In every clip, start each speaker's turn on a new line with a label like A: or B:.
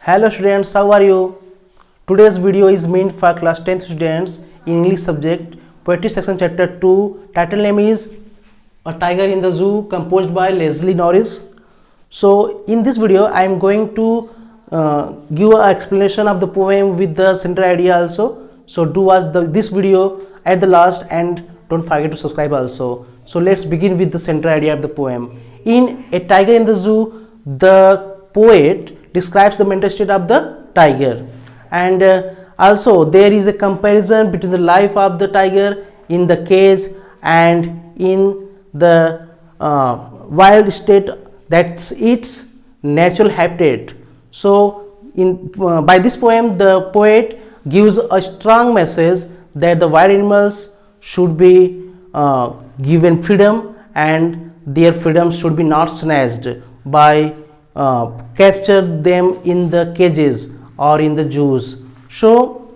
A: Hello students, how are you? Today's video is meant for class 10th students in English subject, Poetry section chapter 2. Title name is A Tiger in the Zoo, composed by Leslie Norris. So in this video I am going to give an explanation of the poem with the central idea also. So do watch this video at the last and don't forget to subscribe also. So let's begin with the central idea of the poem. In A Tiger in the Zoo, the poet describes the mental state of the tiger, and also there is a comparison between the life of the tiger in the cage and in the wild state, that's its natural habitat. So by this poem the poet gives a strong message that the wild animals should be given freedom and their freedom should be not snatched by capture them in the cages or in the zoos. So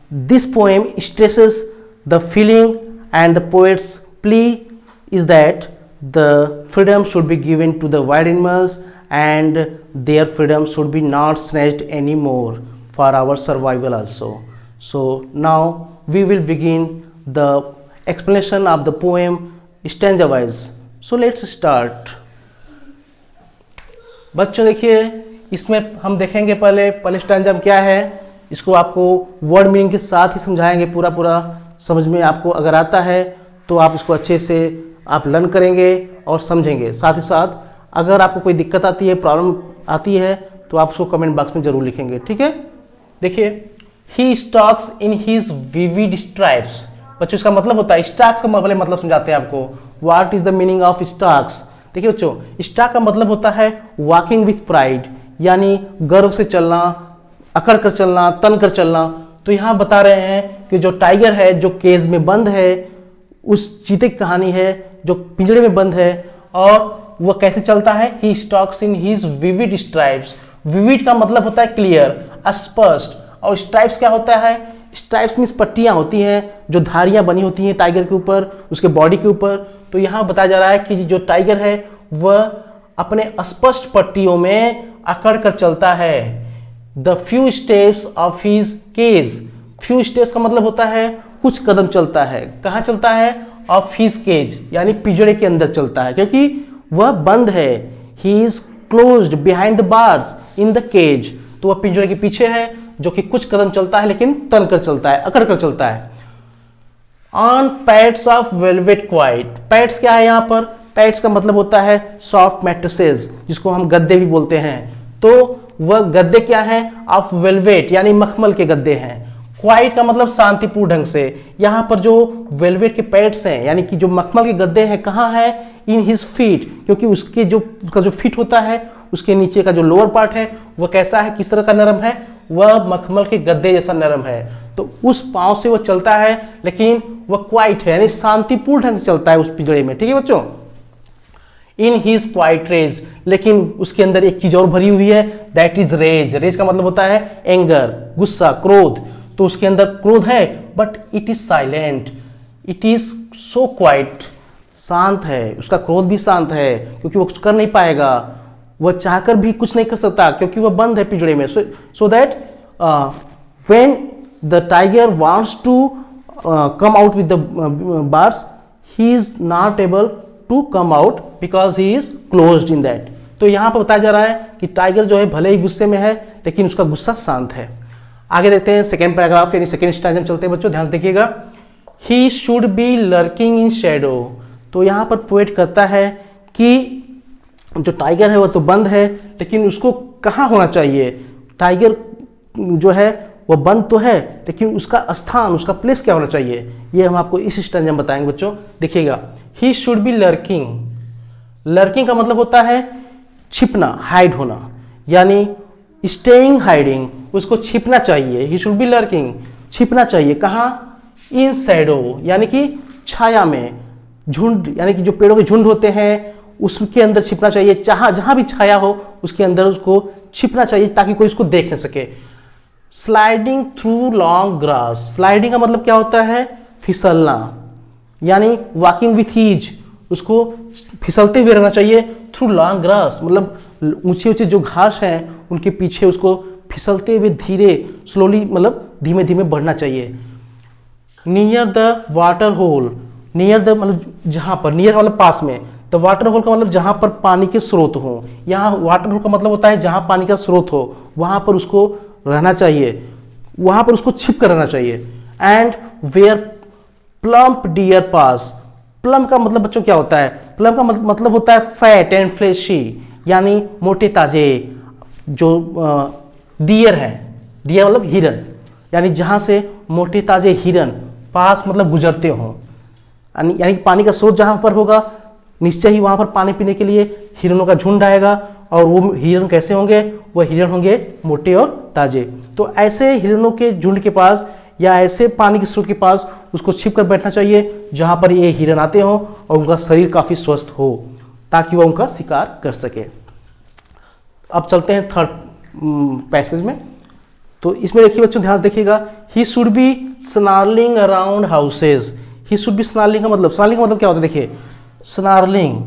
A: this poem stresses the feeling, and the poet's plea is that the freedom should be given to the wild animals and their freedom should be not snatched anymore for our survival also. So now we will begin the explanation of the poem stanza wise. So let's start. बच्चों देखिए, इसमें हम देखेंगे पहले stanza में क्या है, इसको आपको वर्ड मीनिंग के साथ ही समझाएंगे। पूरा समझ में आपको अगर आता है तो आप इसको अच्छे से आप लर्न करेंगे और समझेंगे। साथ ही साथ अगर आपको कोई दिक्कत आती है, प्रॉब्लम आती है, तो आप उसको कमेंट बॉक्स में जरूर लिखेंगे, ठीक है। देखिए, he stalks in his vivid stripes. बच्चों इसका मतलब होता है, स्टॉक्स का मतलब समझाते हैं आपको। What is the meaning of stocks? देखिए बच्चों, स्टॉक का मतलब होता है वॉकिंग विथ प्राइड, यानी गर्व से चलना, अकड़ कर चलना, तन कर चलना। तो यहाँ बता रहे हैं कि जो टाइगर है जो केज में बंद है, उस चीते की कहानी है जो पिंजरे में बंद है, और वह कैसे चलता है। He stalks in his vivid stripes. Vivid का मतलब होता है क्लियर, स्पष्ट, और स्ट्राइप्स क्या होता है? स्ट्राइप्स मीन्स पट्टियां होती हैं, जो धारियां बनी होती हैं टाइगर के ऊपर, उसके बॉडी के ऊपर। तो यहाँ बताया जा रहा है कि जो टाइगर है वह अपने स्पष्ट पट्टियों में अकड़ कर चलता है। The few steps of his cage. Few steps का मतलब होता है कुछ कदम चलता है। कहाँ चलता है? ऑफ हिज केज, यानी पिंजरे के अंदर चलता है, क्योंकि वह बंद है। He is closed behind the bars in the cage. तो वह पिंजरे के पीछे है, जो कि कुछ कदम चलता है लेकिन तन कर चलता है, अकड़ कर चलता है। On pads of velvet quite. Pads क्या है यहाँ पर? पैड्स का मतलब होता है सॉफ्ट मैट्रेसेस, जिसको हम गद्दे भी बोलते हैं। तो वह गद्दे क्या है? ऑफ वेलवेट, यानी मखमल के गद्दे हैं। क्वाइट का मतलब शांतिपूर्ण ढंग से। यहाँ पर जो वेलवेट के पैड्स हैं, यानी कि जो मखमल के गद्दे हैं, कहाँ है? इन हिज फीट, क्योंकि उसके उसका जो फीट होता है, उसके नीचे का जो लोअर पार्ट है वह कैसा है, किस तरह का नरम है? वह मखमल के गद्दे जैसा नरम है। तो उस पांव से वह चलता है, लेकिन वह क्वाइट है, यानी शांतिपूर्ण ढंग से चलता है उस पिंजरे में, ठीक है बच्चों। इन हिज क्वाइट रेज, लेकिन उसके अंदर एक चीज और भरी हुई है, दैट इज रेज। रेज का मतलब होता है एंगर, गुस्सा, क्रोध। तो उसके अंदर क्रोध है, but it is silent, it is so quite, शांत है। उसका क्रोध भी शांत है, क्योंकि वो कुछ कर नहीं पाएगा, वह चाहकर भी कुछ नहीं कर सकता, क्योंकि वह बंद है पिंजरे में। So that when the tiger wants to come out with the bars, he is not able to come out because he is closed in that. तो यहाँ पर बताया जा रहा है कि टाइगर जो है भले ही गुस्से में है, लेकिन उसका गुस्सा शांत है। आगे देखते हैं सेकेंड पैराग्राफ, यानी सेकेंड स्टैंजा में चलते हैं बच्चों, ध्यान से देखिएगा। He should be lurking in shadow। तो यहाँ पर पोएट कहता है कि जो टाइगर है वह तो बंद है, लेकिन उसको कहाँ होना चाहिए? टाइगर जो है वो बंद तो है, लेकिन उसका स्थान, उसका प्लेस क्या होना चाहिए, ये हम आपको इस स्टैंजा में बताएंगे बच्चों। देखिएगा, he should be lurking. Lurking का मतलब होता है छिपना, हाइड होना, यानी स्टेइंग, हाइडिंग, उसको छिपना चाहिए। ही शुड बी लर्किंग, छिपना चाहिए। कहाँ? इन शैडो, यानी कि छाया में। झुंड, यानी कि जो पेड़ों के झुंड होते हैं उसके अंदर छिपना चाहिए। जहां भी छाया हो उसके अंदर उसको छिपना चाहिए, ताकि कोई उसको देख न सके। Sliding through long grass. Sliding का मतलब क्या होता है? फिसलना, यानी वॉकिंग विथ ईज, उसको फिसलते हुए रहना चाहिए। थ्रू थ्रू लॉन्ग ग्रास, मतलब ऊंचे ऊंचे जो घास हैं उनके पीछे उसको फिसलते हुए धीरे स्लोली मतलब धीमे धीमे बढ़ना चाहिए। Near the water hole, near the मतलब जहाँ पर, नियर मतलब पास में, द वाटर होल का मतलब जहाँ पर पानी के स्रोत हो। यहाँ वाटर होल का मतलब होता है जहाँ पानी का स्रोत हो वहाँ पर उसको रहना चाहिए, वहाँ पर उसको छिप कर रहना चाहिए। And where plump deer pass, plum का मतलब बच्चों क्या होता है? प्लम का मतलब होता है फैट एंड फ्लेशी, यानी मोटे ताजे जो डियर है, डियर मतलब हिरन, यानी जहाँ से मोटे ताजे हिरन पास मतलब गुजरते हों, यानी पानी का स्रोत जहाँ पर होगा निश्चय ही वहाँ पर पानी पीने के लिए हिरनों का झुंड आएगा। और वो हिरन कैसे होंगे? वो हिरन होंगे मोटे और ताजे। तो ऐसे हिरनों के झुंड के पास या ऐसे पानी के स्रोत के पास उसको छिप कर बैठना चाहिए जहाँ पर ये हिरन आते हों और उनका शरीर काफ़ी स्वस्थ हो ताकि वह उनका शिकार कर सके। अब चलते हैं थर्ड पैसेज में। तो इसमें देखिए बच्चों, ध्यान से देखिएगा, he should be snarling around houses. He should be snarling का मतलब, स्नार्लिंग का मतलब क्या होता है? देखिए स्नार्लिंग,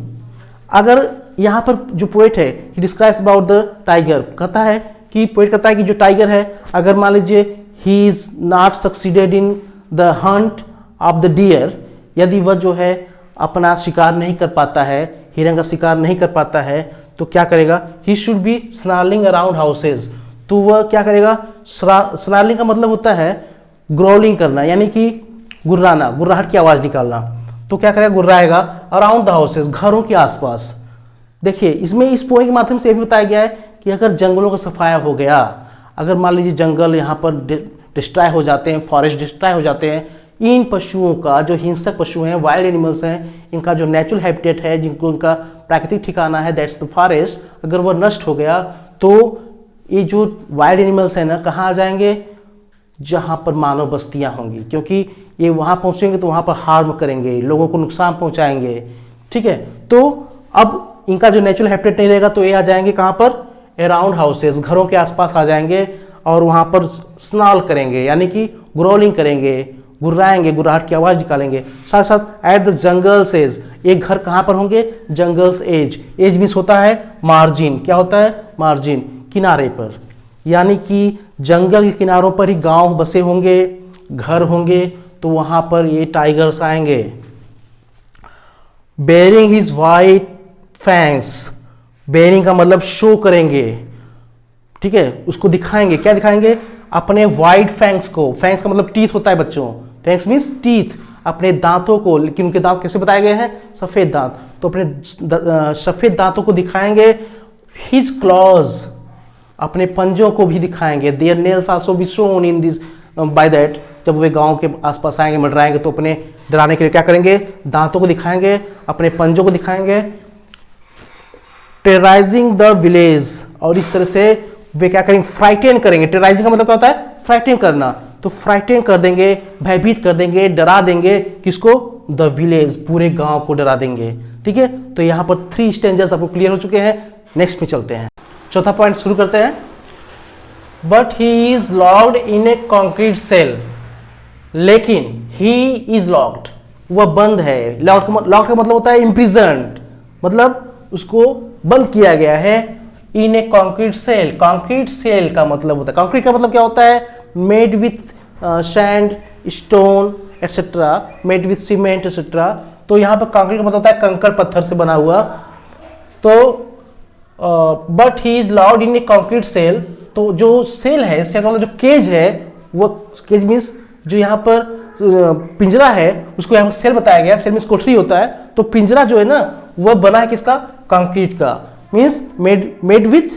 A: अगर यहाँ पर जो पोएट है he describes about the tiger, कहता है कि पोएट कहता है कि जो टाइगर है, अगर मान लीजिए he is not succeeded in the hunt of the deer, यदि वह जो है अपना शिकार नहीं कर पाता है, हिरन का शिकार नहीं कर पाता है, तो क्या करेगा? He should be snarling around houses. तो वह क्या करेगा? स्नार्लिंग का मतलब होता है ग्रोलिंग करना, यानी कि गुर्राना, गुर्राहट की आवाज निकालना। तो क्या करेगा? गुर्राएगा अराउंड द हाउसेज, घरों के आसपास। देखिए इसमें इस पोएम के माध्यम से यह भी बताया गया है कि अगर जंगलों का सफाया हो गया, अगर मान लीजिए जंगल यहाँ पर डिस्ट्रॉय हो जाते हैं, फॉरेस्ट डिस्ट्रॉय हो जाते हैं, इन पशुओं का, जो हिंसक पशु हैं, वाइल्ड एनिमल्स हैं, इनका जो नेचुरल हैबिटेट है, जिनको इनका प्राकृतिक ठिकाना है, दैट्स द फॉरेस्ट, अगर वह नष्ट हो गया तो ये जो वाइल्ड एनिमल्स हैं ना, कहाँ आ जाएंगे? जहाँ पर मानव बस्तियाँ होंगी, क्योंकि ये वहाँ पहुँचेंगे तो वहाँ पर हार्म करेंगे, लोगों को नुकसान पहुँचाएंगे। ठीक है, तो अब इनका जो नेचुरल हैबिटेट नहीं रहेगा तो ये आ जाएंगे कहाँ पर? अराउंड हाउसेस, घरों के आसपास आ जाएंगे और वहाँ पर स्नाल करेंगे, यानी कि ग्रोलिंग करेंगे, गुर्राएंगे, गुर्राहट की आवाज़ निकालेंगे। साथ साथ एट द जंगल्स एज, एक घर कहाँ पर होंगे? Jungles as. एज मीन्स होता है मार्जिन। क्या होता है? मार्जिन, किनारे पर, यानी कि जंगल के किनारों पर ही गांव बसे होंगे, घर होंगे, तो वहां पर ये टाइगर्स आएंगे। Bearing his white fangs, bearing का मतलब शो करेंगे, ठीक है, उसको दिखाएंगे। क्या दिखाएंगे? अपने वाइट फैंग्स को। फैंग्स का मतलब टीथ होता है बच्चों, फैंग्स मीन्स टीथ, अपने दांतों को। लेकिन उनके दांत कैसे बताए गए हैं? सफेद दांत। तो अपने सफेद दांतों को दिखाएंगे। हिज क्लॉज, अपने पंजों को भी दिखाएंगे। Their nails also be shown in this by that, जब वे गांव के आसपास आएंगे, मंडराएंगे, तो अपने डराने के लिए क्या करेंगे? दांतों को दिखाएंगे, अपने पंजों को दिखाएंगे। टेरराइजिंग द विलेज, और इस तरह से वे क्या करेंगे? फ्राइटेन करेंगे। टेरराइजिंग का मतलब क्या होता है? फ्राइटेन करना। तो फ्राइटेन कर देंगे, भयभीत कर देंगे, डरा देंगे। किसको? द विलेज, पूरे गांव को डरा देंगे। ठीक है, तो यहाँ पर 3 स्टेंजर्स आपको क्लियर हो चुके हैं। नेक्स्ट में चलते हैं, चौथा पॉइंट शुरू करते हैं। But he is locked in a concrete cell, लेकिन ही इज लॉक्ड, वह बंद है। लॉक्ड का मतलब होता है इम्प्रिजन्ड, मतलब उसको बंद किया गया है। इन a concrete cell, concrete cell का मतलब होता है, कॉन्क्रीट का मतलब क्या होता है? Made with sand, stone etcetera, made with cement etcetera. तो यहाँ पर कॉन्क्रीट का मतलब होता है कंकड़ पत्थर से बना हुआ। तो but he is locked in a concrete cell, तो जो सेल है, सेल मतलब जो केज है, वो केज मीन्स जो यहाँ पर पिंजरा है, उसको यहाँ पर सेल बताया गया। सेल मीन्स कोठरी होता है। तो पिंजरा जो है ना, वह बना है किसका? कंक्रीट का, means made with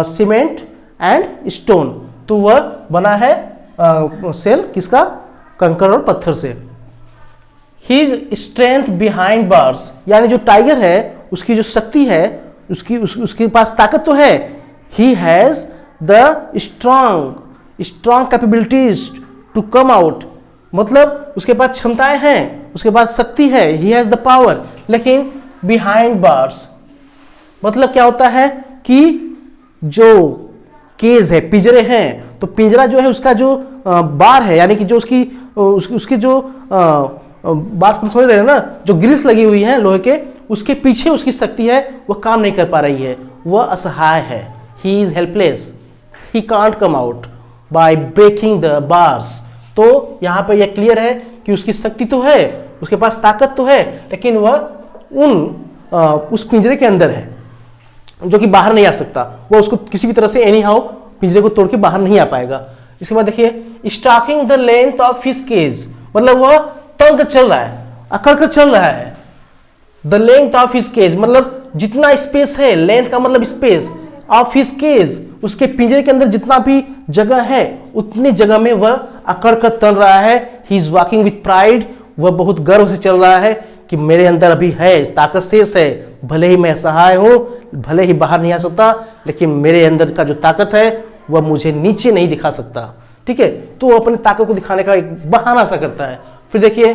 A: cement and stone. तो वह बना है सेल किसका? कंकड़ और पत्थर से। हिज स्ट्रेंथ बिहाइंड बार्स, यानी जो टाइगर है उसकी जो शक्ति है, उसके पास ताकत तो है। He has the strong capabilities to come out, मतलब उसके पास क्षमताएं हैं, उसके पास शक्ति है। ही हैज द पावर, लेकिन बिहाइंड बार्स मतलब क्या होता है कि जो केज है, पिंजरे हैं, तो पिंजरा जो है उसका जो बार है, यानी कि जो उसकी जो बार समझ रहे हैं ना, जो ग्रिल्स लगी हुई है लोहे के, उसके पीछे उसकी शक्ति है वह काम नहीं कर पा रही है, वह असहाय है। He is helpless, he can't come out by breaking the bars. तो यहाँ पर यह क्लियर है कि उसकी शक्ति तो है, उसके पास ताकत तो है, लेकिन वह उस पिंजरे के अंदर है जो कि बाहर नहीं आ सकता। वह उसको किसी भी तरह से एनी हाउ पिंजरे को तोड़ के बाहर नहीं आ पाएगा। इसके बाद देखिए stalking the length of his cage, मतलब वह तंग चल रहा है, अकड़ कर चल रहा है। The length of his cage मतलब जितना स्पेस है, लेंथ का मतलब स्पेस, ऑफ हिज केज उसके पिंजरे के अंदर जितना भी जगह है उतनी जगह में वह अकड़ कर चल रहा है। He is walking with pride, वह बहुत गर्व से चल रहा है कि मेरे अंदर अभी है, ताकत शेष है, भले ही मैं असहाय हूं, भले ही बाहर नहीं आ सकता, लेकिन मेरे अंदर का जो ताकत है वह मुझे नीचे नहीं दिखा सकता। ठीक है, तो वो अपनी ताकत को दिखाने का एक बहाना सा करता है। फिर देखिए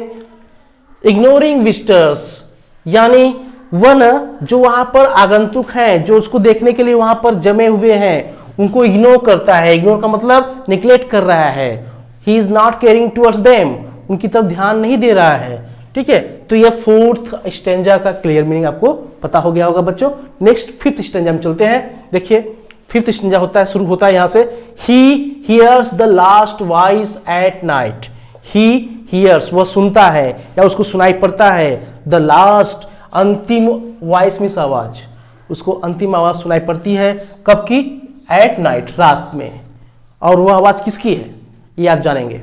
A: इग्नोरिंग विजिटर्स, यानी वह न जो वहां पर आगंतुक हैं, जो उसको देखने के लिए वहां पर जमे हुए हैं, उनको इग्नोर करता है। इग्नोर का मतलब निग्लेक्ट कर रहा है। He is not caring towards them, उनकी तरफ ध्यान नहीं दे रहा है। ठीक है, तो यह फोर्थ स्टेंजा का क्लियर मीनिंग आपको पता हो गया होगा बच्चों। नेक्स्ट फिफ्थ स्टेंजा में चलते हैं। देखिए फिफ्थ स्टेंजा होता है, शुरू होता है यहां से, he hears the last voice at night. He hears, वह सुनता है या उसको सुनाई पड़ता है, द लास्ट, अंतिम वॉइस मीन्स आवाज, उसको अंतिम आवाज सुनाई पड़ती है। कब की? एट नाइट, रात में। और वह आवाज किसकी है ये आप जानेंगे।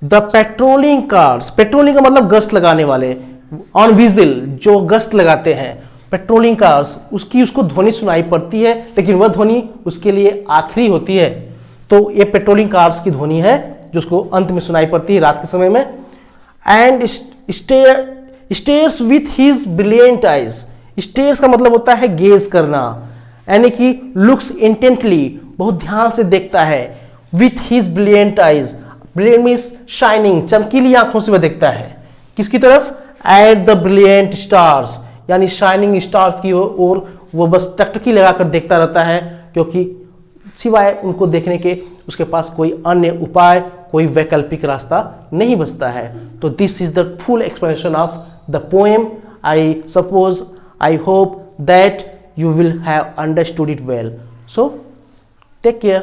A: द पेट्रोलिंग कार्स, पेट्रोलिंग का मतलब गश्त लगाने वाले, ऑन विजिल जो गश्त लगाते हैं, पेट्रोलिंग कार्स, उसको ध्वनि सुनाई पड़ती है, लेकिन वह ध्वनि उसके लिए आखिरी होती है। तो ये पेट्रोलिंग कार्स की ध्वनि है जो उसको अंत में सुनाई पड़ती है रात के समय में। And stairs with his brilliant eyes, stairs का मतलब होता है गेज करना, यानी कि लुक्स इंटेंटली, बहुत ध्यान से देखता है। With his brilliant eyes, brilliant means shining, चमकीली आंखों से वह देखता है। किसकी तरफ? एट द ब्रिलियंट स्टार्स, यानी शाइनिंग स्टार्स की ओर वो बस टकटकी लगाकर देखता रहता है, क्योंकि सिवाय उनको देखने के उसके पास कोई अन्य उपाय, कोई वैकल्पिक रास्ता नहीं बचता है। तो this is the full explanation of the poem. I suppose, I hope that you will have understood it well. So take care.